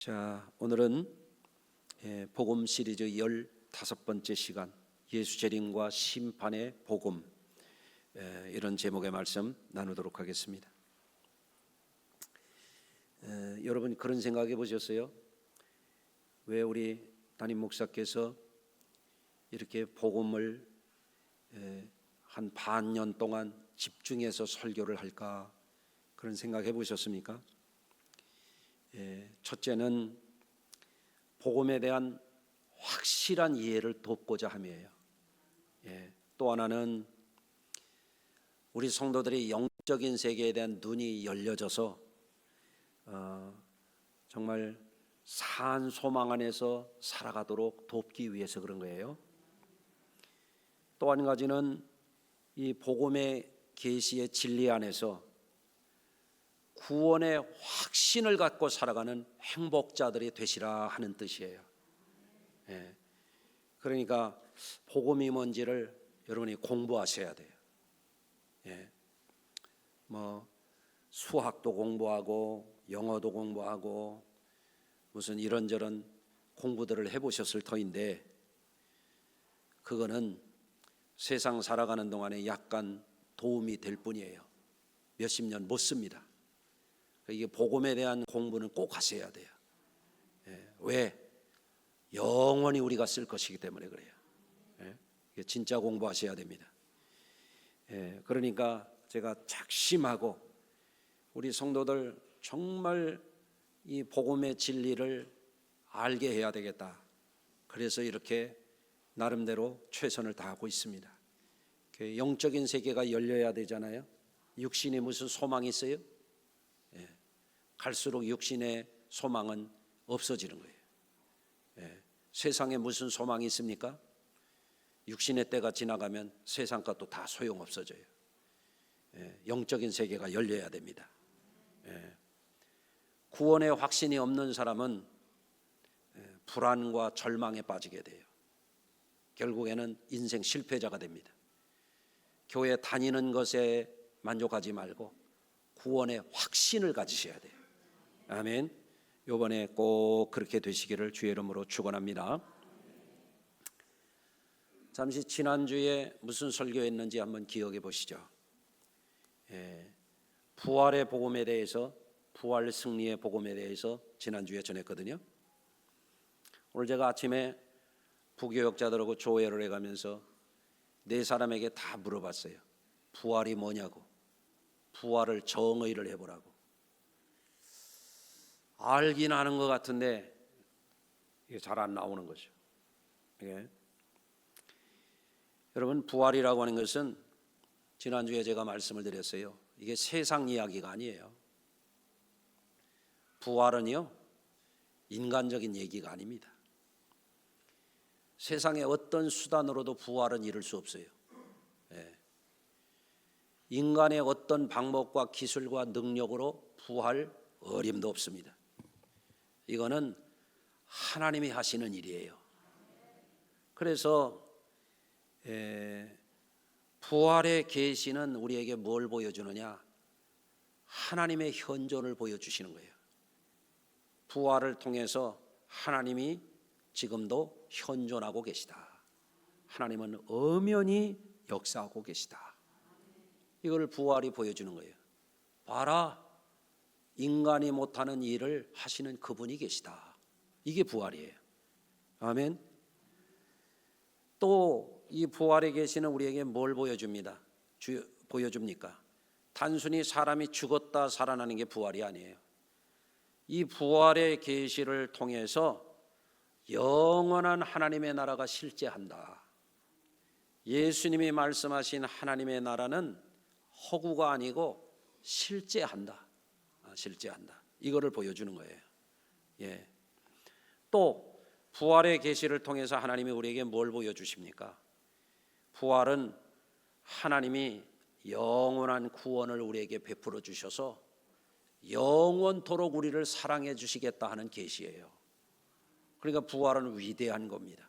자, 오늘은 복음 시리즈 15번째 시간, 예수 재림과 심판의 복음, 이런 제목의 말씀 나누도록 하겠습니다. 여러분 그런 생각해 보셨어요? 왜 우리 담임 목사께서 이렇게 복음을 한 반년 동안 집중해서 설교를 할까, 그런 생각해 보셨습니까? 첫째는 복음에 대한 확실한 이해를 돕고자 함이에요. 또 하나는 우리 성도들이 영적인 세계에 대한 눈이 열려져서 정말 산 소망 안에서 살아가도록 돕기 위해서 그런 거예요. 또 한 가지는 이 복음의 계시의 진리 안에서 구원의 확신을 갖고 살아가는 행복자들이 되시라 하는 뜻이에요. 그러니까 복음이 뭔지를 여러분이 공부하셔야 돼요. 뭐 수학도 공부하고 영어도 공부하고 무슨 이런저런 공부들을 해보셨을 터인데, 그거는 세상 살아가는 동안에 약간 도움이 될 뿐이에요. 몇십 년 못 씁니다. 이게 복음에 대한 공부는 꼭 하셔야 돼요. 왜? 영원히 우리가 쓸 것이기 때문에 그래요. 진짜 공부하셔야 됩니다. 그러니까 제가 작심하고 우리 성도들 정말 이 복음의 진리를 알게 해야 되겠다. 그래서 이렇게 나름대로 최선을 다하고 있습니다. 영적인 세계가 열려야 되잖아요. 육신이 무슨 소망이 있어요? 갈수록 육신의 소망은 없어지는 거예요. 세상에 무슨 소망이 있습니까? 육신의 때가 지나가면 세상 것도 다 소용없어져요. 영적인 세계가 열려야 됩니다. 구원의 확신이 없는 사람은 불안과 절망에 빠지게 돼요. 결국에는 인생 실패자가 됩니다. 교회 다니는 것에 만족하지 말고 구원의 확신을 가지셔야 돼요. 아멘. 이번에 꼭 그렇게 되시기를 주의 이름으로 축원합니다. 잠시 지난주에 무슨 설교했는지 한번 기억해 보시죠. 부활의 복음에 대해서, 부활 승리의 복음에 대해서 지난주에 전했거든요. 오늘 제가 아침에 부교역자들하고 조회를 해가면서 네 사람에게 다 물어봤어요. 부활이 뭐냐고, 부활을 정의를 해보라고. 알긴 아는 것 같은데 이게 잘 안 나오는 거죠. 여러분, 부활이라고 하는 것은 지난주에 제가 말씀을 드렸어요. 이게 세상 이야기가 아니에요. 부활은요, 인간적인 얘기가 아닙니다. 세상의 어떤 수단으로도 부활은 이룰 수 없어요. 인간의 어떤 방법과 기술과 능력으로 부활 어림도 없습니다. 이거는 하나님이 하시는 일이에요. 그래서 부활의 계시는 우리에게 뭘 보여주느냐? 하나님의 현존을 보여주시는 거예요. 부활을 통해서 하나님이 지금도 현존하고 계시다. 하나님은 엄연히 역사하고 계시다. 이걸 부활이 보여주는 거예요. 봐라, 인간이 못하는 일을 하시는 그분이 계시다. 이게 부활이에요. 아멘. 또 이 부활의 계시는 우리에게 뭘 보여줍니까? 단순히 사람이 죽었다 살아나는 게 부활이 아니에요. 이 부활의 계시를 통해서 영원한 하나님의 나라가 실제한다. 예수님이 말씀하신 하나님의 나라는 허구가 아니고 실제한다. 실제한다. 이거를 보여주는 거예요. 또 부활의 계시를 통해서 하나님이 우리에게 뭘 보여주십니까? 부활은 하나님이 영원한 구원을 우리에게 베풀어 주셔서 영원토록 우리를 사랑해 주시겠다 하는 계시예요. 그러니까 부활은 위대한 겁니다.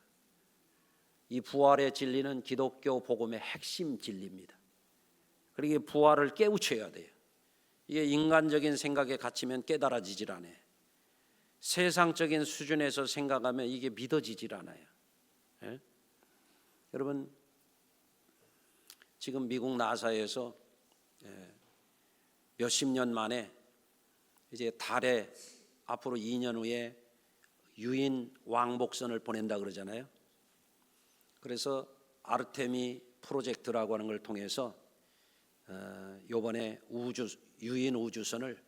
이 부활의 진리는 기독교 복음의 핵심 진리입니다. 그러니까 부활을 깨우쳐야 돼요. 이게 인간적인 생각에 갇히면 깨달아지질 않아요. 세상적인 수준에서 생각하면 이게 믿어지질 않아요. 예? 여러분, 지금 미국 나사에서 몇십 년 만에 이제 달에 앞으로 2년 후에 유인 왕복선을 보낸다 그러잖아요. 그래서 아르테미 프로젝트라고 하는 걸 통해서 이번에 유인 우주선을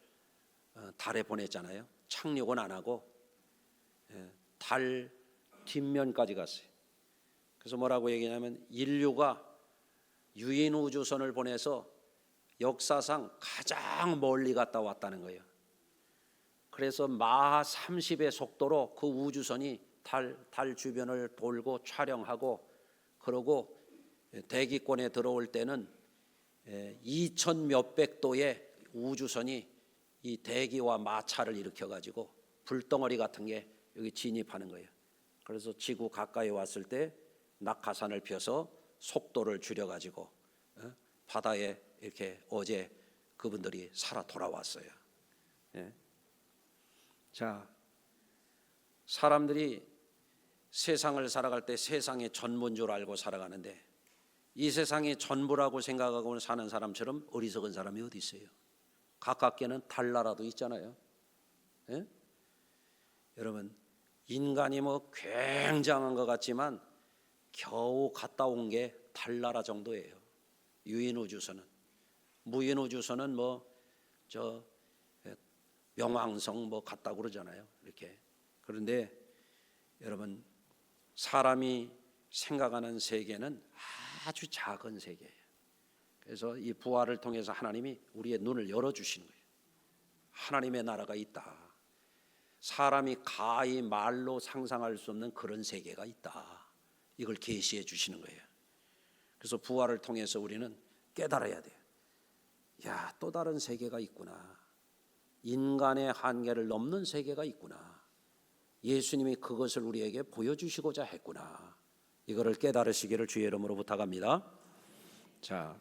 달에 보냈잖아요. 착륙은 안 하고 달 뒷면까지 갔어요. 그래서 뭐라고 얘기하냐면 인류가 유인 우주선을 보내서 역사상 가장 멀리 갔다 왔다는 거예요. 그래서 마하 30의 속도로 그 우주선이 달 주변을 돌고 촬영하고, 그러고 대기권에 들어올 때는 2천 몇백 도의 우주선이 이 대기와 마찰을 일으켜 가지고 불덩어리 같은 게 여기 진입하는 거예요. 그래서 지구 가까이 왔을 때 낙하산을 펴서 속도를 줄여 가지고 바다에 이렇게 어제 그분들이 살아 돌아왔어요. 자, 사람들이 세상을 살아갈 때 세상의 전부인 줄 알고 살아가는데, 이 세상이 전부라고 생각하고 사는 사람처럼 어리석은 사람이 어디 있어요? 가깝게는 달나라도 있잖아요. 예? 여러분, 인간이 뭐 굉장한 것 같지만 겨우 갔다 온 게 달나라 정도예요. 유인 우주선은. 무인 우주선은 명왕성 갔다고 그러잖아요. 이렇게. 그런데 여러분, 사람이 생각하는 세계는 아주 작은 세계예요. 그래서 이 부활을 통해서 하나님이 우리의 눈을 열어주시는 거예요. 하나님의 나라가 있다. 사람이 가히 말로 상상할 수 없는 그런 세계가 있다. 이걸 계시해 주시는 거예요. 그래서 부활을 통해서 우리는 깨달아야 돼요. 야, 또 다른 세계가 있구나. 인간의 한계를 넘는 세계가 있구나. 예수님이 그것을 우리에게 보여주시고자 했구나. 이거를 깨달으시기를 주의 이름으로 부탁합니다. 자,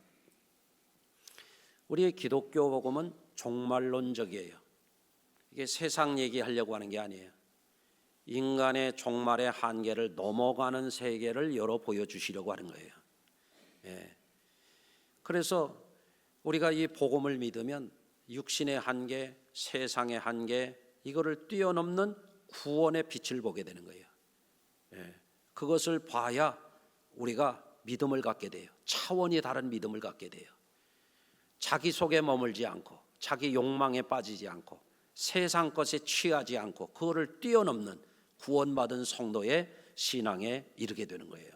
우리의 기독교 복음은 종말론적이에요. 이게 세상 얘기하려고 하는 게 아니에요. 인간의 종말의 한계를 넘어가는 세계를 열어 보여주시려고 하는 거예요. 그래서 우리가 이 복음을 믿으면 육신의 한계, 세상의 한계, 이거를 뛰어넘는 구원의 빛을 보게 되는 거예요. 그것을 봐야 우리가 믿음을 갖게 돼요. 차원이 다른 믿음을 갖게 돼요. 자기 속에 머물지 않고, 자기 욕망에 빠지지 않고, 세상 것에 취하지 않고, 그거를 뛰어넘는 구원받은 성도의 신앙에 이르게 되는 거예요.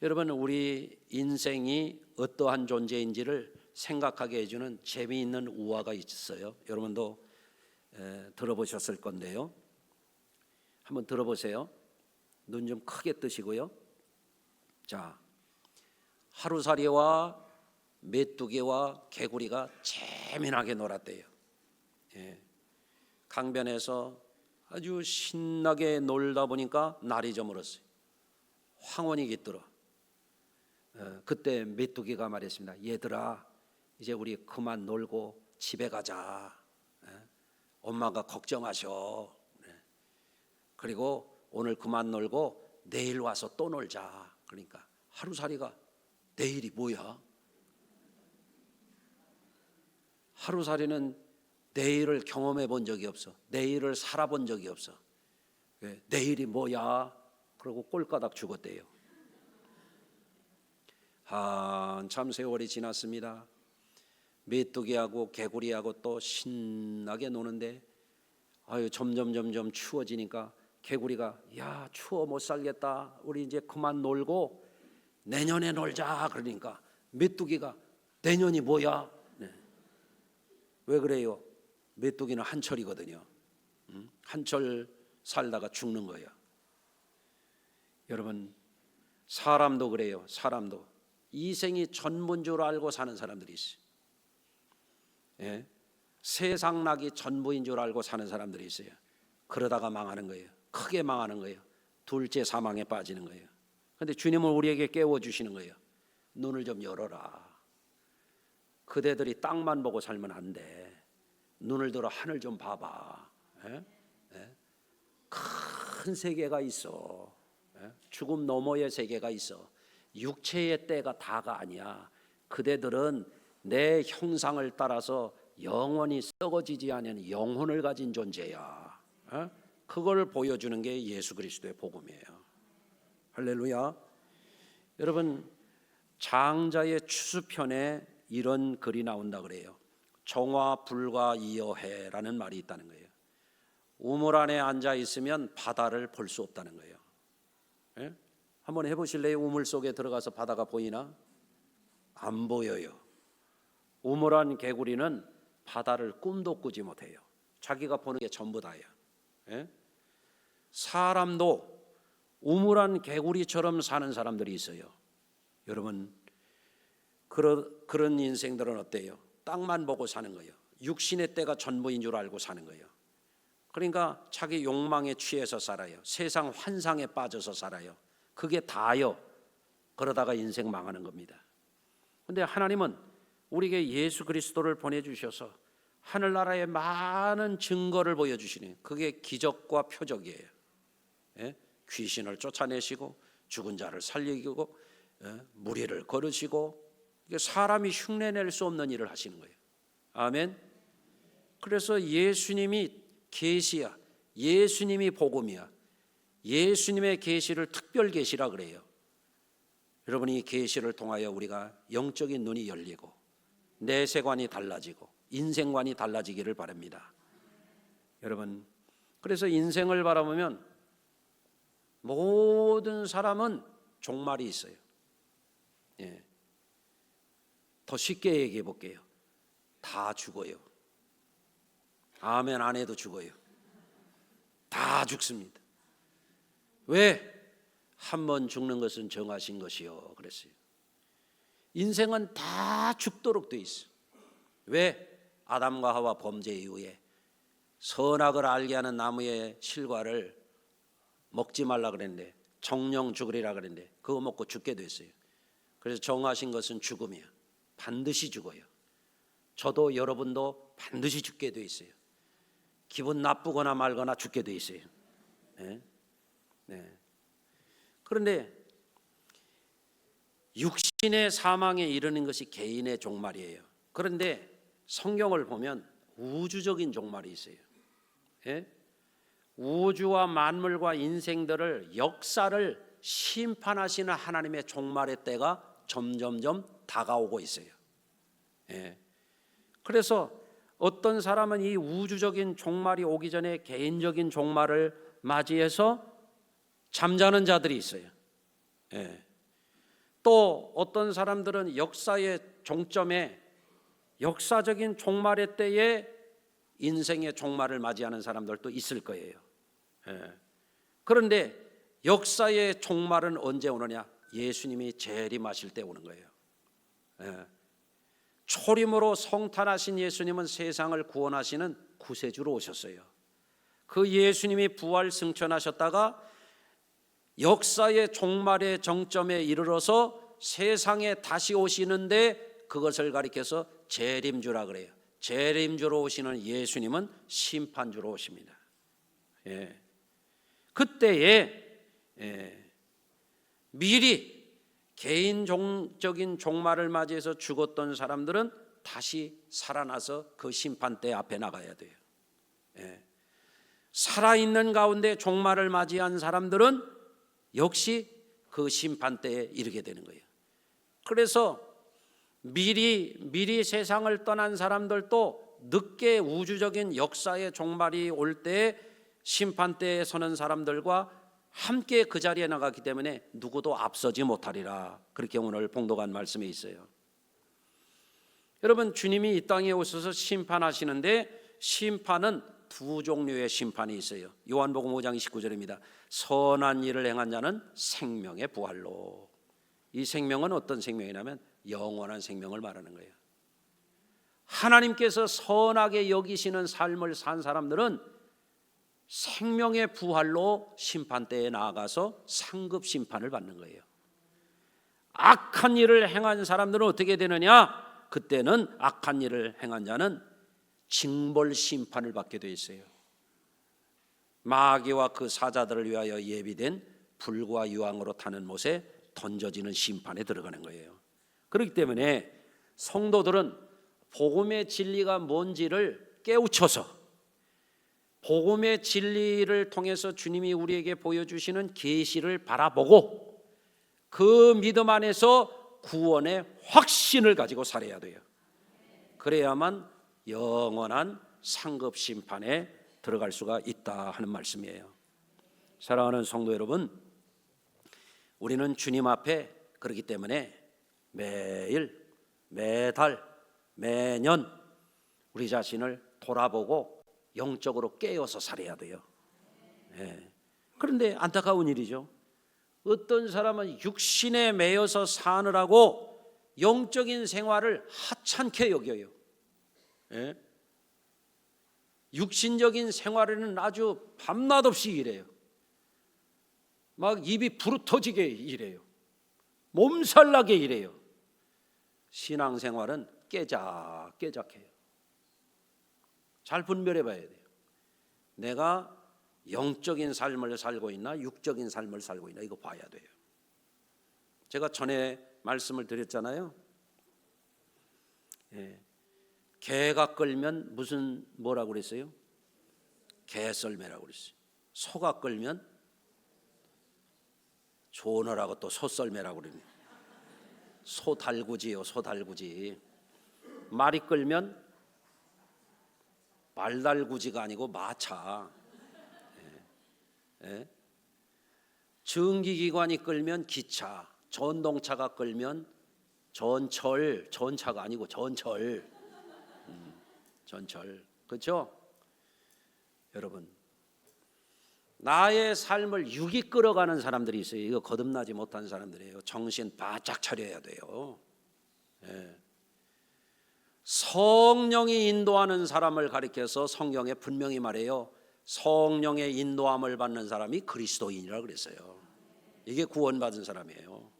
여러분, 우리 인생이 어떠한 존재인지를 생각하게 해주는 재미있는 우화가 있어요. 여러분도 들어보셨을 건데요. 한번 들어보세요. 눈 좀 크게 뜨시고요. 자, 하루살이와 메뚜기와 개구리가 재미나게 놀았대요. 강변에서 아주 신나게 놀다 보니까 날이 저물었어요. 황혼이 깃들어. 그때 메뚜기가 말했습니다. 얘들아, 이제 우리 그만 놀고 집에 가자. 엄마가 걱정하셔. 그리고 오늘 그만 놀고 내일 와서 또 놀자. 그러니까 하루살이가 내일이 뭐야? 하루살이는 내일을 경험해 본 적이 없어. 내일을 살아본 적이 없어. 내일이 뭐야? 그러고 꼴가닥 죽었대요. 한참 세월이 지났습니다. 메뚜기하고 개구리하고 또 신나게 노는데 점점 추워지니까 개구리가 야, 추워 못 살겠다. 우리 이제 그만 놀고 내년에 놀자. 그러니까 메뚜기가 내년이 뭐야? 왜 그래요? 메뚜기는 한철이거든요. 한철 살다가 죽는 거예요. 여러분, 사람도 그래요. 사람도 이 생이 전부인 줄 알고 사는 사람들이 있어요. 세상 낙이 전부인 줄 알고 사는 사람들이 있어요. 그러다가 망하는 거예요. 크게 망하는 거예요. 둘째 사망에 빠지는 거예요. 그런데 주님은 우리에게 깨워주시는 거예요. 눈을 좀 열어라. 그대들이 땅만 보고 살면 안 돼. 눈을 들어 하늘 좀 봐봐. 큰 세계가 있어. 죽음 너머의 세계가 있어. 육체의 때가 다가 아니야. 그대들은 내 형상을 따라서 영원히 썩어지지 않는 영혼을 가진 존재야. 그걸 보여주는 게 예수 그리스도의 복음이에요. 할렐루야. 여러분, 장자의 추수편에 이런 글이 나온다 그래요. 정화 불과 이어해라는 말이 있다는 거예요. 우물 안에 앉아 있으면 바다를 볼 수 없다는 거예요. 예? 한번 해보실래요? 우물 속에 들어가서 바다가 보이나? 안 보여요. 우물안 개구리는 바다를 꿈도 꾸지 못해요. 자기가 보는 게 전부 다예요. 예? 사람도 우물안 개구리처럼 사는 사람들이 있어요. 여러분, 그런 인생들은 어때요? 땅만 보고 사는 거예요. 육신의 때가 전부인 줄 알고 사는 거예요. 그러니까 자기 욕망에 취해서 살아요. 세상 환상에 빠져서 살아요. 그게 다요. 그러다가 인생 망하는 겁니다. 그런데 하나님은 우리에게 예수 그리스도를 보내주셔서 하늘나라의 많은 증거를 보여주시니 그게 기적과 표적이에요. 예? 귀신을 쫓아내시고 죽은 자를 살리고 무리를 걸으시고 사람이 흉내낼 수 없는 일을 하시는 거예요. 아멘. 그래서 예수님이 계시야. 예수님이 복음이야. 예수님의 계시를 특별 계시라 그래요. 여러분, 이 계시를 통하여 우리가 영적인 눈이 열리고 내세관이 달라지고 인생관이 달라지기를 바랍니다. 여러분, 그래서 인생을 바라보면 모든 사람은 종말이 있어요. 예. 더 쉽게 얘기해 볼게요. 다 죽어요. 아멘 안 해도 죽어요. 다 죽습니다. 왜? 한 번 죽는 것은 정하신 것이요 그랬어요. 인생은 다 죽도록 돼 있어. 왜? 아담과 하와 범죄 이후에 선악을 알게 하는 나무의 실과를 먹지 말라 그랬는데 정령 죽으리라 그랬는데 그거 먹고 죽게 됐어요. 그래서 정하신 것은 죽음이야. 반드시 죽어요. 저도 여러분도 반드시 죽게 돼 있어요. 기분 나쁘거나 말거나 죽게 돼 있어요. 네? 네. 그런데 육신의 사망에 이르는 것이 개인의 종말이에요. 그런데 성경을 보면 우주적인 종말이 있어요. 예? 우주와 만물과 인생들을 역사를 심판하시는 하나님의 종말의 때가 점점점 다가오고 있어요. 예. 그래서 어떤 사람은 이 우주적인 종말이 오기 전에 개인적인 종말을 맞이해서 잠자는 자들이 있어요. 예. 또 어떤 사람들은 역사의 종점에 역사적인 종말의 때에 인생의 종말을 맞이하는 사람들도 있을 거예요. 예. 그런데 역사의 종말은 언제 오느냐? 예수님이 재림하실 때 오는 거예요. 예. 초림으로 성탄하신 예수님은 세상을 구원하시는 구세주로 오셨어요. 그 예수님이 부활 승천하셨다가 역사의 종말의 정점에 이르러서 세상에 다시 오시는데 그것을 가리켜서 재림주라 그래요. 재림주로 오시는 예수님은 심판주로 오십니다. 예. 그때에 미리 개인적인 종말을 맞이해서 죽었던 사람들은 다시 살아나서 그 심판대 앞에 나가야 돼요. 예. 살아있는 가운데 종말을 맞이한 사람들은 역시 그 심판대에 이르게 되는 거예요. 그래서 미리 세상을 떠난 사람들도 늦게 우주적인 역사의 종말이 올 때 심판대에 서는 사람들과 함께 그 자리에 나갔기 때문에 누구도 앞서지 못하리라. 그렇게 오늘 봉독한 말씀에 있어요. 여러분, 주님이 이 땅에 오셔서 심판하시는데 심판은 두 종류의 심판이 있어요. 요한복음 5장 29절입니다. 선한 일을 행한 자는 생명의 부활로. 이 생명은 어떤 생명이냐면 영원한 생명을 말하는 거예요. 하나님께서 선하게 여기시는 삶을 산 사람들은 생명의 부활로 심판대에 나아가서 상급 심판을 받는 거예요. 악한 일을 행한 사람들은 어떻게 되느냐? 그때는 악한 일을 행한 자는 징벌 심판을 받게 돼 있어요. 마귀와 그 사자들을 위하여 예비된 불과 유황으로 타는 못에 던져지는 심판에 들어가는 거예요. 그렇기 때문에 성도들은 복음의 진리가 뭔지를 깨우쳐서 복음의 진리를 통해서 주님이 우리에게 보여주시는 계시를 바라보고 그 믿음 안에서 구원의 확신을 가지고 살아야 돼요. 그래야만 영원한 상급 심판에 들어갈 수가 있다 하는 말씀이에요. 사랑하는 성도 여러분, 우리는 주님 앞에 그렇기 때문에 매일, 매달, 매년 우리 자신을 돌아보고 영적으로 깨어서 살아야 돼요. 그런데 안타까운 일이죠. 어떤 사람은 육신에 매여서 사느라고 영적인 생활을 하찮게 여겨요. 육신적인 생활에는 아주 밤낮 없이 일해요. 막 입이 부르터지게 일해요. 몸살나게 일해요. 신앙생활은 깨작깨작해요. 잘 분별해 봐야 돼요. 내가 영적인 삶을 살고 있나 육적인 삶을 살고 있나 이거 봐야 돼요. 제가 전에 말씀을 드렸잖아요. 개가 끌면 뭐라고 그랬어요? 개썰매라고 그랬어요. 소가 끌면 조너라고 또 소썰매라고 그러네요. 소달구지요, 소달구지. 말이 끌면 말달구지가 아니고 마차. 전기기관이 끌면 기차, 전동차가 끌면 전철, 전차가 아니고 전철. 전철. 그렇죠? 여러분, 나의 삶을 육이 끌어가는 사람들이 있어요. 이거 거듭나지 못한 사람들이에요. 정신 바짝 차려야 돼요. 성령이 인도하는 사람을 가리켜서 성경에 분명히 말해요. 성령의 인도함을 받는 사람이 그리스도인이라고 그랬어요. 이게 구원받은 사람이에요.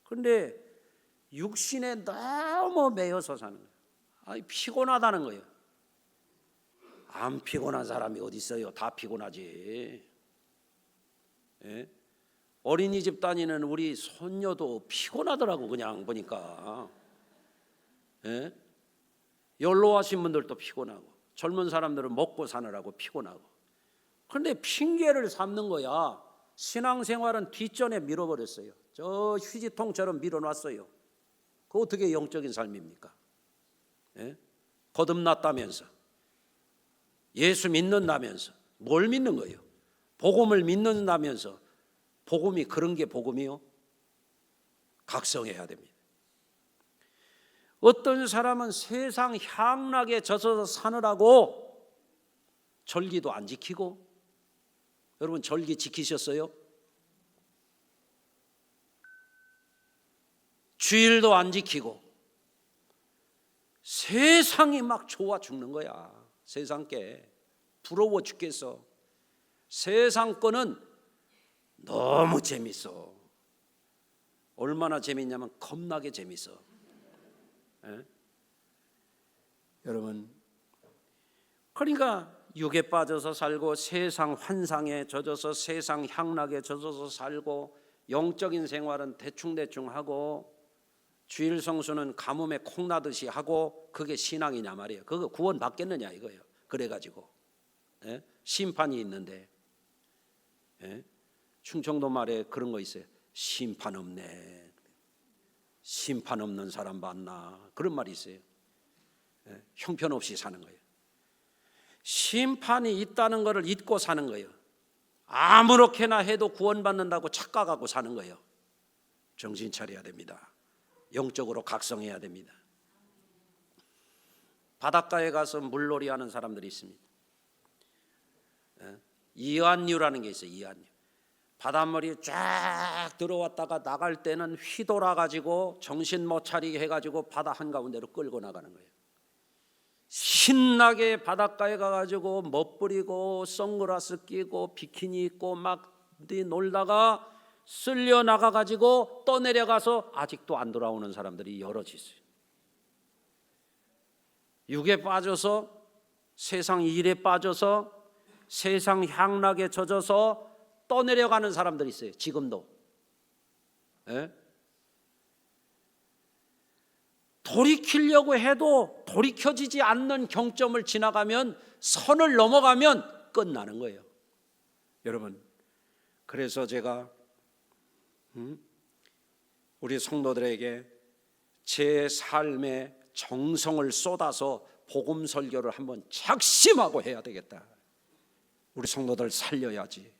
그런데 육신에 너무 매여서 사는 거예요. 피곤하다는 거예요. 안 피곤한 사람이 어디 있어요? 다 피곤하지. 어린이집 다니는 우리 손녀도 피곤하더라고. 그냥 보니까. 연로하신 분들도 피곤하고 젊은 사람들은 먹고 사느라고 피곤하고. 그런데 핑계를 삼는 거야. 신앙생활은 뒷전에 밀어버렸어요. 저 휴지통처럼 밀어놨어요. 그 어떻게 영적인 삶입니까? 거듭났다면서 예수 믿는다면서 뭘 믿는 거예요? 복음을 믿는다면서 복음이 그런 게 복음이요? 각성해야 됩니다. 어떤 사람은 세상 향락에 젖어서 사느라고 절기도 안 지키고, 여러분 절기 지키셨어요? 주일도 안 지키고 세상이 막 좋아 죽는 거야. 세상 게 부러워 죽겠어. 세상 거는 너무 재밌어. 얼마나 재밌냐면 겁나게 재밌어. 여러분, 그러니까 육에 빠져서 살고 세상 환상에 젖어서 세상 향락에 젖어서 살고 영적인 생활은 대충대충 하고 주일 성수는 가뭄에 콩나듯이 하고 그게 신앙이냐 말이에요. 그거 구원 받겠느냐 이거예요. 그래가지고 심판이 있는데 충청도 말에 그런 거 있어요. 심판 없네. 심판 없는 사람 봤나 그런 말이 있어요. 형편없이 사는 거예요. 심판이 있다는 것을 잊고 사는 거예요. 아무렇게나 해도 구원받는다고 착각하고 사는 거예요. 정신 차려야 됩니다. 영적으로 각성해야 됩니다. 바닷가에 가서 물놀이 하는 사람들이 있습니다. 이한류라는 게 있어요. 이한류. 바닷물이 쫙 들어왔다가 나갈 때는 휘돌아 가지고 정신 못 차리게 해가지고 바다 한가운데로 끌고 나가는 거예요. 신나게 바닷가에 가가지고 멋부리고 선글라스 끼고 비키니 입고 막 놀다가 쓸려 나가가지고 떠내려가서 아직도 안 돌아오는 사람들이 여럿이 있어요. 육에 빠져서 세상 일에 빠져서 세상 향락에 젖어서 떠내려가는 사람들이 있어요. 지금도. 예? 돌이키려고 해도 돌이켜지지 않는 경점을 지나가면, 선을 넘어가면 끝나는 거예요. 여러분, 그래서 제가 우리 성도들에게 제 삶의 정성을 쏟아서 복음 설교를 한번 작심하고 해야 되겠다. 우리 성도들 살려야지.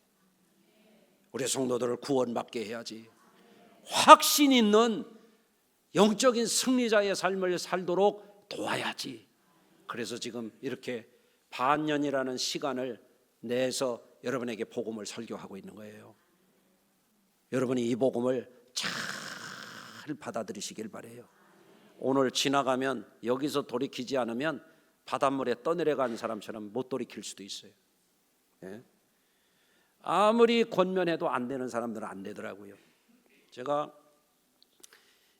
우리 성도들을 구원받게 해야지. 확신 있는 영적인 승리자의 삶을 살도록 도와야지. 그래서 지금 이렇게 반년이라는 시간을 내서 여러분에게 복음을 설교하고 있는 거예요. 여러분이 이 복음을 잘 받아들이시길 바라요. 오늘 지나가면 여기서 돌이키지 않으면 바닷물에 떠내려가는 사람처럼 못 돌이킬 수도 있어요. 예? 아무리 권면해도 안 되는 사람들은 안 되더라고요. 제가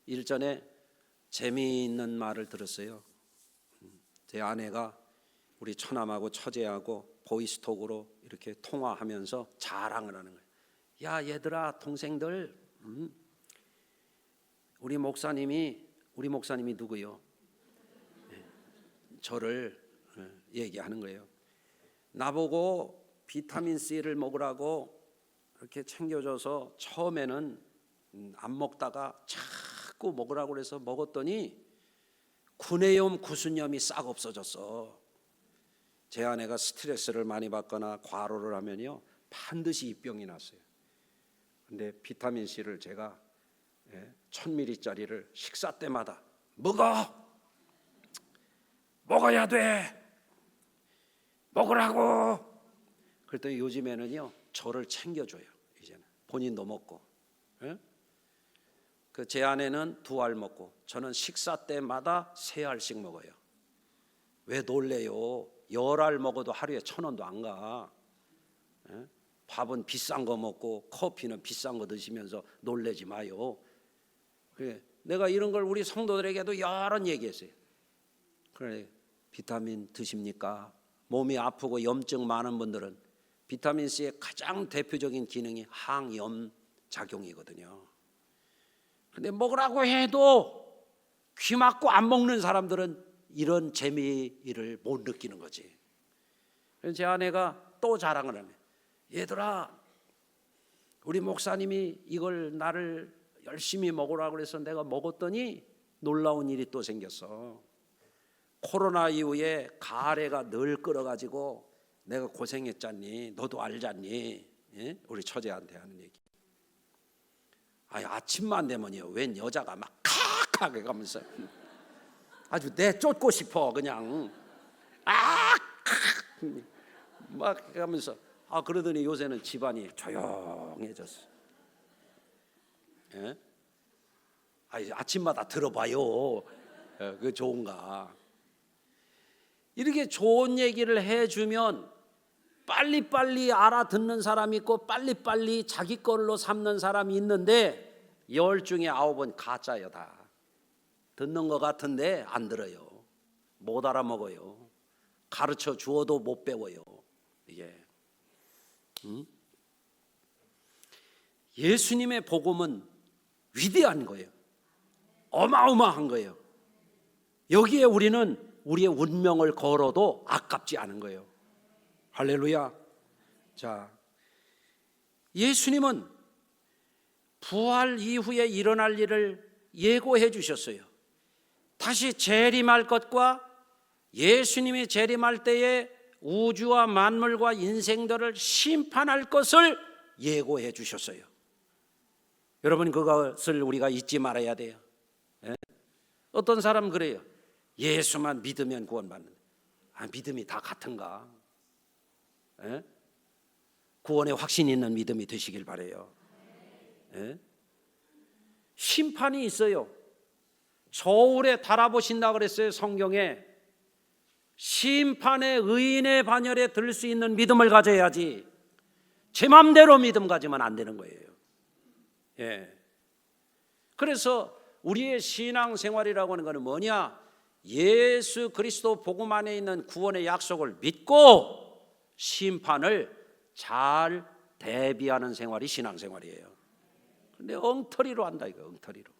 일전에 재미있는 말을 들었어요. 제 아내가 우리 처남하고 처제하고 보이스톡으로 이렇게 통화하면서 자랑을 하는 거예요. 야, 얘들아, 동생들, 우리 목사님이 누구요? 저를 얘기하는 거예요. 나보고 비타민 C를 먹으라고 이렇게 챙겨줘서 처음에는 안 먹다가 자꾸 먹으라고 그래서 먹었더니 구내염, 구순염이 싹 없어졌어. 제 아내가 스트레스를 많이 받거나 과로를 하면요, 반드시 입병이 났어요. 근데 비타민 C를 제가 1000ml짜리를 식사 때마다 먹어야 돼, 먹으라고. 그랬더니 요즘에는요, 저를 챙겨줘요. 이제는 본인도 먹고. 그 제 아내는 2알 먹고 저는 식사 때마다 3알씩 먹어요. 왜 놀래요? 10알 먹어도 하루에 1000원도 안 가. 밥은 비싼 거 먹고 커피는 비싼 거 드시면서 놀래지 마요. 그래, 내가 이런 걸 우리 성도들에게도 여러 번 얘기했어요. 그래, 비타민 드십니까? 몸이 아프고 염증 많은 분들은 비타민 C의 가장 대표적인 기능이 항염 작용이거든요. 근데 먹으라고 해도 귀 막고 안 먹는 사람들은 이런 재미를 못 느끼는 거지. 그래서 제 아내가 또 자랑을 하네. 얘들아, 우리 목사님이 이걸 나를 열심히 먹으라고 해서 내가 먹었더니 놀라운 일이 또 생겼어. 코로나 이후에 가래가 늘 끓어가지고 내가 고생했잖니, 너도 알잖니. 예? 우리 처제한테 하는 얘기. 아침만 되면요, 웬 여자가 막 칵하게 가면서 아주 내쫓고 싶어 그냥. 막 가면서 그러더니 요새는 집안이 조용해졌어. 예? 아침마다 들어봐요. 그게 좋은가? 이렇게 좋은 얘기를 해주면 빨리빨리 알아듣는 사람이 있고 빨리빨리 자기 걸로 삼는 사람이 있는데 10 중에 9은 가짜예요. 다 듣는 것 같은데 안 들어요. 못 알아먹어요. 가르쳐 주어도 못 배워요. 이게 예수님의 복음은 위대한 거예요. 어마어마한 거예요. 여기에 우리는 우리의 운명을 걸어도 아깝지 않은 거예요. 할렐루야. 자, 예수님은 부활 이후에 일어날 일을 예고해 주셨어요. 다시 재림할 것과 예수님이 재림할 때에 우주와 만물과 인생들을 심판할 것을 예고해 주셨어요. 여러분, 그것을 우리가 잊지 말아야 돼요. 어떤 사람 그래요. 예수만 믿으면 구원받는다. 믿음이 다 같은가? 구원에 확신 있는 믿음이 되시길 바라요. 심판이 있어요. 저울에 달아보신다 그랬어요. 성경에. 심판의 의인의 반열에 들 수 있는 믿음을 가져야지 제 맘대로 믿음 가지면 안 되는 거예요. 그래서 우리의 신앙생활이라고 하는 것은 뭐냐? 예수 그리스도 복음 안에 있는 구원의 약속을 믿고 심판을 잘 대비하는 생활이 신앙생활이에요. 근데 엉터리로 한다 이거, 엉터리로.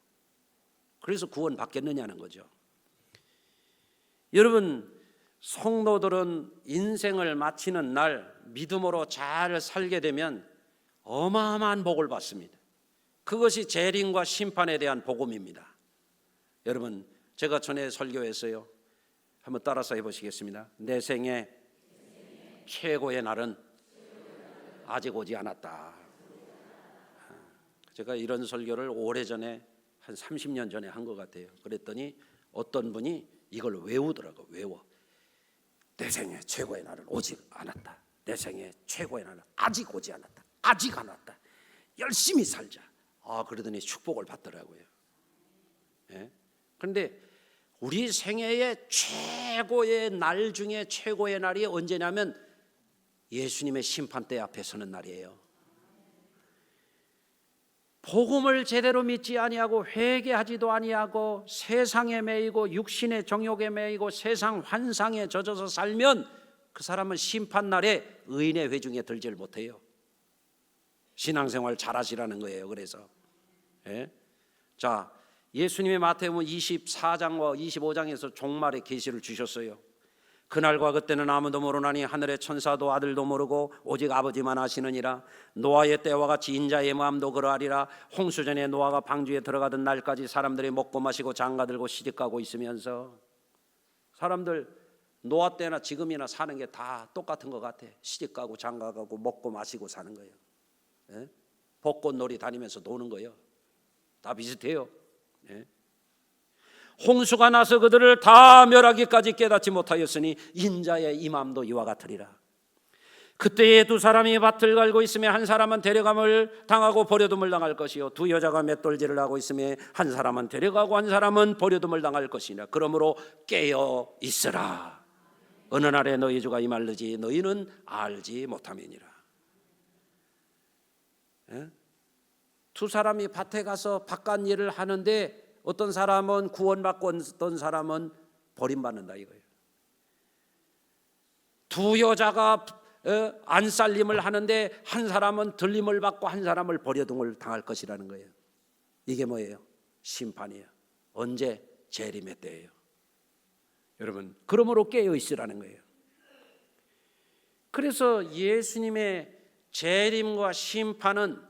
그래서 구원 받겠느냐는 거죠. 여러분, 성도들은 인생을 마치는 날 믿음으로 잘 살게 되면 어마어마한 복을 받습니다. 그것이 재림과 심판에 대한 복음입니다. 여러분, 제가 전에 설교했어요. 한번 따라서 해보시겠습니다. 내 생애 최고의 날은 아직 오지 않았다. 제가 이런 설교를 오래전에 한 30년 전에 한 것 같아요. 그랬더니 어떤 분이 이걸 외우더라고요. 외워. 내 생애 최고의 날은 오지 않았다. 내 생애 최고의 날은 아직 오지 않았다. 아직 안 왔다. 열심히 살자. 그러더니 축복을 받더라고요. 예? 그런데 우리 생애의 최고의 날 중에 최고의 날이 언제냐면 예수님의 심판대 앞에 서는 날이에요. 복음을 제대로 믿지 아니하고 회개하지도 아니하고 세상에 매이고 육신의 정욕에 매이고 세상 환상에 젖어서 살면 그 사람은 심판날에 의인의 회중에 들지를 못해요. 신앙생활 잘하시라는 거예요. 그래서 자, 예수님의 마태복음 24장과 25장에서 종말의 계시를 주셨어요. 그날과 그때는 아무도 모르나니 하늘의 천사도 아들도 모르고 오직 아버지만 아시느니라. 노아의 때와 같이 인자의 마음도 그러하리라. 홍수전에 노아가 방주에 들어가던 날까지 사람들이 먹고 마시고 장가들고 시집가고 있으면서, 사람들 노아 때나 지금이나 사는 게 다 똑같은 것 같아. 시집가고 장가가고 먹고 마시고 사는 거예요. 벚꽃놀이 다니면서 노는 거예요. 다 비슷해요. 홍수가 나서 그들을 다 멸하기까지 깨닫지 못하였으니 인자의 임함도 이와 같으리라. 그때에 두 사람이 밭을 갈고 있으며 한 사람은 데려감을 당하고 버려둠을 당할 것이요 두 여자가 맷돌질을 하고 있으며 한 사람은 데려가고 한 사람은 버려둠을 당할 것이니라. 그러므로 깨어 있으라. 어느 날에 너희 주가 임할는지 너희는 알지 못함이니라. 두 사람이 밭에 가서 바깥 일을 하는데 어떤 사람은 구원받고 어떤 사람은 버림받는다 이거예요. 두 여자가 안살림을 하는데 한 사람은 들림을 받고 한 사람을 버려둠을 당할 것이라는 거예요. 이게 뭐예요? 심판이에요. 언제? 재림의 때예요. 여러분, 그러므로 깨어 있으라는 거예요. 그래서 예수님의 재림과 심판은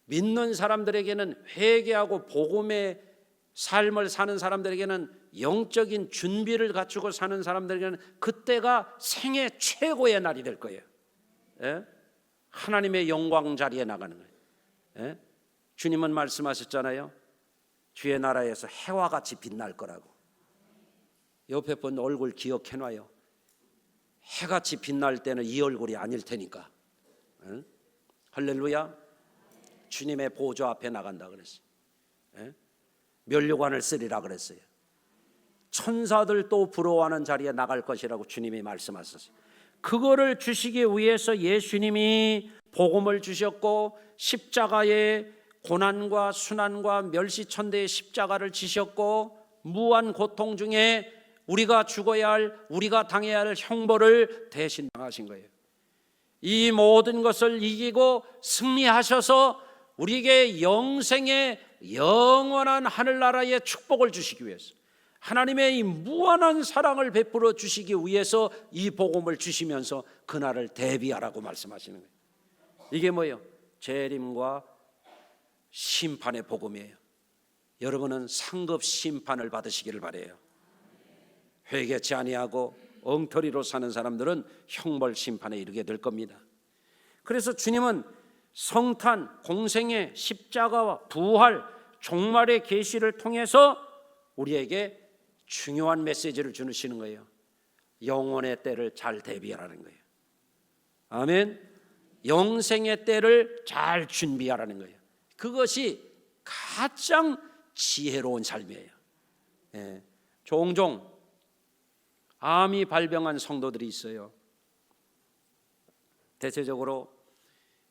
믿는 사람들에게는, 회개하고 복음의 삶을 사는 사람들에게는, 영적인 준비를 갖추고 사는 사람들에게는 그때가 생애 최고의 날이 될 거예요. 하나님의 영광 자리에 나가는 거예요. 주님은 말씀하셨잖아요. 주의 나라에서 해와 같이 빛날 거라고. 옆에 분 얼굴 기억해놔요. 해같이 빛날 때는 이 얼굴이 아닐 테니까. 할렐루야. 주님의 보좌 앞에 나간다 그랬어요. 면류관을 쓰리라 그랬어요. 천사들도 부러워하는 자리에 나갈 것이라고 주님이 말씀하셨어요. 그거를 주시기 위해서 예수님이 복음을 주셨고 십자가의 고난과 순환과 멸시천대의 십자가를 지셨고 무한 고통 중에 우리가 죽어야 할, 우리가 당해야 할 형벌을 대신 당하신 거예요. 이 모든 것을 이기고 승리하셔서 우리에게 영생의 영원한 하늘나라의 축복을 주시기 위해서, 하나님의 이 무한한 사랑을 베풀어 주시기 위해서 이 복음을 주시면서 그날을 대비하라고 말씀하시는 거예요. 이게 뭐예요? 재림과 심판의 복음이에요. 여러분은 상급 심판을 받으시기를 바라요. 회개치 아니하고 엉터리로 사는 사람들은 형벌 심판에 이르게 될 겁니다. 그래서 주님은 성탄, 공생애, 십자가와 부활, 종말의 계시를 통해서 우리에게 중요한 메시지를 주시는 거예요. 영원의 때를 잘 대비하라는 거예요. 아멘. 영생의 때를 잘 준비하라는 거예요. 그것이 가장 지혜로운 삶이에요. 종종 암이 발병한 성도들이 있어요. 대체적으로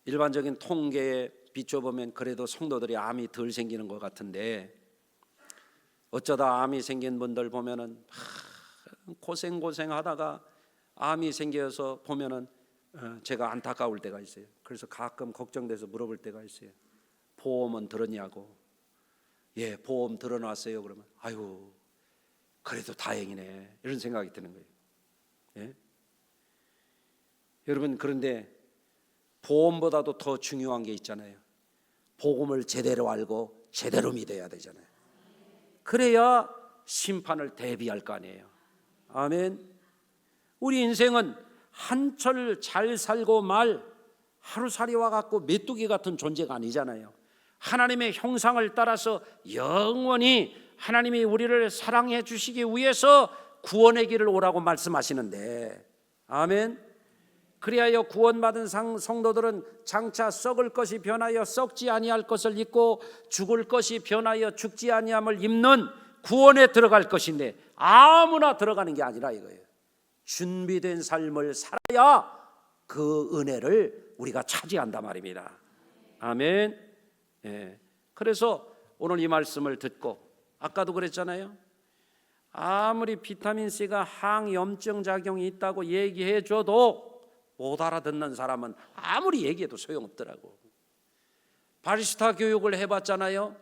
일반적인 통계에 비춰보면 그래도 성도들이 암이 덜 생기는 것 같은데, 어쩌다 암이 생긴 분들 보면은 고생하다가 암이 생겨서 보면은 제가 안타까울 때가 있어요. 그래서 가끔 걱정돼서 물어볼 때가 있어요. 보험은 들었냐고. 예, 보험 들어놨어요. 그러면 아유, 그래도 다행이네, 이런 생각이 드는 거예요. 예? 여러분, 그런데 보험보다도 더 중요한 게 있잖아요. 복음을 제대로 알고 제대로 믿어야 되잖아요. 그래야 심판을 대비할 거 아니에요. 아멘. 우리 인생은 한철 잘 살고 말 하루살이와 같고 메뚜기 같은 존재가 아니잖아요. 하나님의 형상을 따라서 영원히 하나님이 우리를 사랑해 주시기 위해서 구원의 길을 오라고 말씀하시는데, 아멘. 그리하여 구원받은 성도들은 장차 썩을 것이 변하여 썩지 아니할 것을 입고 죽을 것이 변하여 죽지 아니함을 입는 구원에 들어갈 것인데, 아무나 들어가는 게 아니라 이거예요. 준비된 삶을 살아야 그 은혜를 우리가 차지한단 말입니다. 아멘. 예. 그래서 오늘 이 말씀을 듣고, 아까도 그랬잖아요. 아무리 비타민C가 항염증 작용이 있다고 얘기해 줘도 못 알아듣는 사람은 아무리 얘기해도 소용없더라고. 바리스타 교육을 해봤잖아요.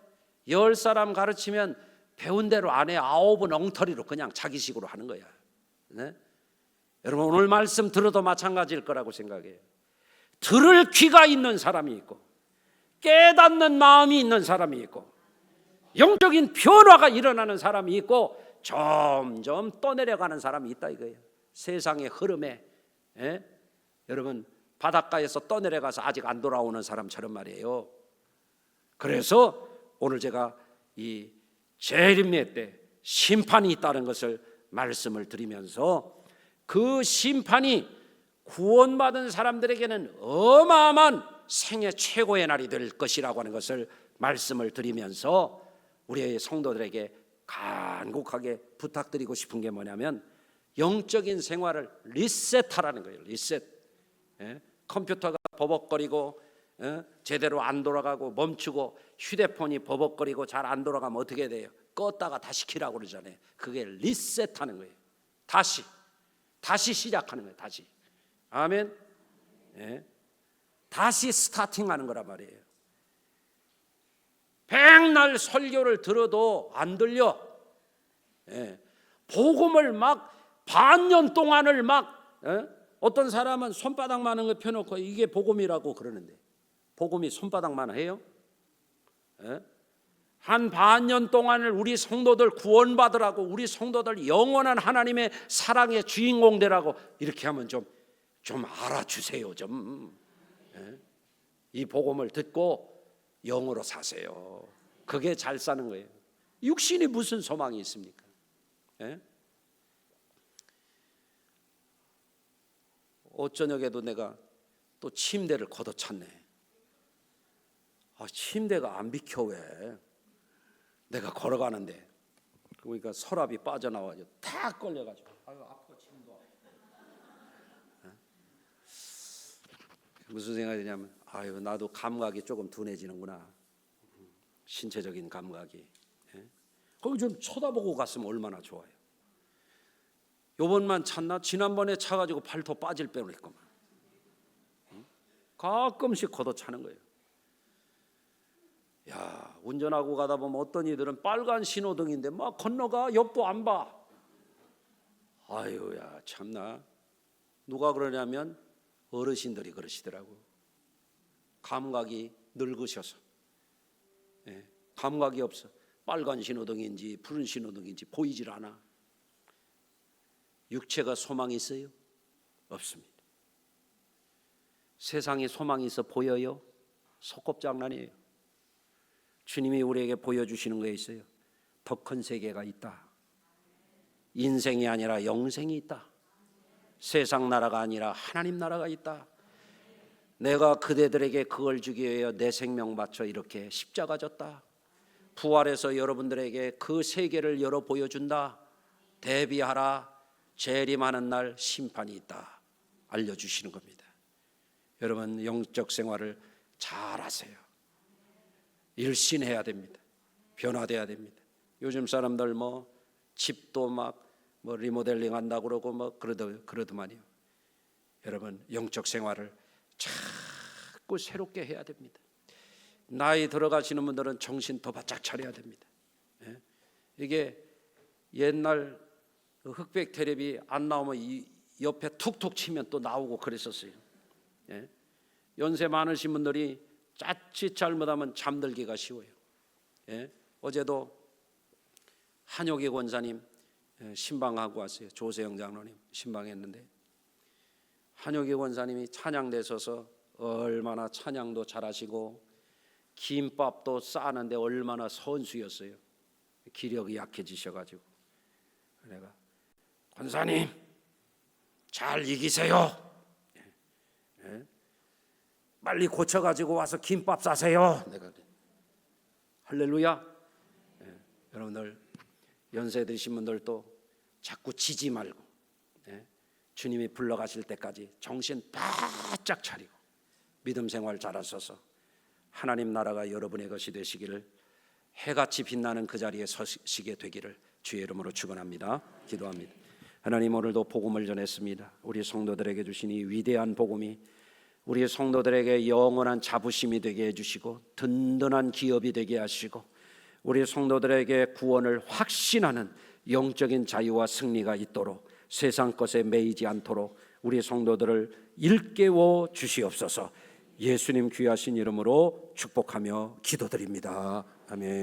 10사람 가르치면 배운 대로 안 해. 9은 엉터리로 그냥 자기식으로 하는 거야. 네? 여러분, 오늘 말씀 들어도 마찬가지일 거라고 생각해요. 들을 귀가 있는 사람이 있고 깨닫는 마음이 있는 사람이 있고 영적인 변화가 일어나는 사람이 있고 점점 떠내려가는 사람이 있다 이거예요. 세상의 흐름에. 여러분, 바닷가에서 떠내려가서 아직 안 돌아오는 사람처럼 말이에요. 그래서 오늘 제가 이 재림의 때 심판이 있다는 것을 말씀을 드리면서, 그 심판이 구원받은 사람들에게는 어마어마한 생애 최고의 날이 될 것이라고 하는 것을 말씀을 드리면서 우리의 성도들에게 간곡하게 부탁드리고 싶은 게 뭐냐면, 영적인 생활을 리셋하라는 거예요. 리셋. 컴퓨터가 버벅거리고 제대로 안 돌아가고 멈추고 휴대폰이 버벅거리고 잘 안 돌아가면 어떻게 돼요? 껐다가 다시 켜라고 그러잖아요. 그게 리셋하는 거예요. 다시 시작하는 거예요. 다시. 아멘. 다시 스타팅하는 거란 말이에요. 백날 설교를 들어도 안 들려. 복음을 막 반년 동안을 막 어떤 사람은 손바닥만한 거 펴놓고 이게 복음이라고 그러는데, 복음이 손바닥만 해요? 한 반년 동안을 우리 성도들 구원받으라고, 우리 성도들 영원한 하나님의 사랑의 주인공 되라고 이렇게 하면 좀 알아주세요. 이 복음을 듣고 영으로 사세요. 그게 잘 사는 거예요. 육신이 무슨 소망이 있습니까? 저녁에도 내가 또 침대를 걷어찼네. 침대가 안 비켜. 왜? 내가 걸어가는데 그러니까 서랍이 빠져나와서 탁 걸려가지고 아유 아파 침도. 무슨 생각이 드냐면, 아유 나도 감각이 조금 둔해지는구나. 신체적인 감각이. 거기 좀 쳐다보고 갔으면 얼마나 좋아요. 요번만 찼나? 지난번에 차가지고 발톱 빠질 뻔했구만. 가끔씩 걷어차는 거예요. 야, 운전하고 가다 보면 어떤 이들은 빨간 신호등인데 막 건너가, 옆도 안 봐. 아유야 참나. 누가 그러냐면 어르신들이 그러시더라고. 감각이 늙으셔서. 감각이 없어. 빨간 신호등인지 푸른 신호등인지 보이질 않아. 육체가 소망이 있어요? 없습니다. 세상에 소망이 있어 보여요? 속곱장난이에요. 주님이 우리에게 보여주시는 게 있어요. 더 큰 세계가 있다. 인생이 아니라 영생이 있다. 세상 나라가 아니라 하나님 나라가 있다. 내가 그대들에게 그걸 주기 위해 내 생명 바쳐 이렇게 십자가 졌다. 부활해서 여러분들에게 그 세계를 열어 보여준다. 대비하라. 재림하는 날 심판이 있다. 알려주시는 겁니다. 여러분, 영적 생활을 잘 하세요. 일신해야 됩니다. 변화돼야 됩니다. 요즘 사람들 집도 막 리모델링 한다고 그러고 그러더만요. 여러분 영적 생활을 자꾸 새롭게 해야 됩니다. 나이 들어가시는 분들은 정신 더 바짝 차려야 됩니다. 이게 옛날 흑백 텔레비 안 나오면 이 옆에 툭툭 치면 또 나오고 그랬었어요. 연세 많으신 분들이 자칫 잘못하면 잠들기가 쉬워요. 어제도 한효기 권사님 신방하고 왔어요. 조세영 장로님 신방했는데 한효기 권사님이 찬양대 서서 얼마나 찬양도 잘하시고 김밥도 싸는데 얼마나 선수였어요. 기력이 약해지셔가지고 내가 권사님 잘 이기세요. 빨리 고쳐가지고 와서 김밥 싸세요. 내가 할렐루야. 여러분들 연세 드신 분들도 자꾸 지지 말고 주님이 불러가실 때까지 정신 바짝 차리고 믿음 생활 잘하셔서 하나님 나라가 여러분의 것이 되시기를, 해같이 빛나는 그 자리에 서시게 되기를 주의 이름으로 축원합니다. 기도합니다. 하나님, 오늘도 복음을 전했습니다. 우리 성도들에게 주신 이 위대한 복음이 우리 성도들에게 영원한 자부심이 되게 해주시고 든든한 기업이 되게 하시고 우리 성도들에게 구원을 확신하는 영적인 자유와 승리가 있도록 세상 것에 매이지 않도록 우리 성도들을 일깨워 주시옵소서. 예수님 귀하신 이름으로 축복하며 기도드립니다. 아멘.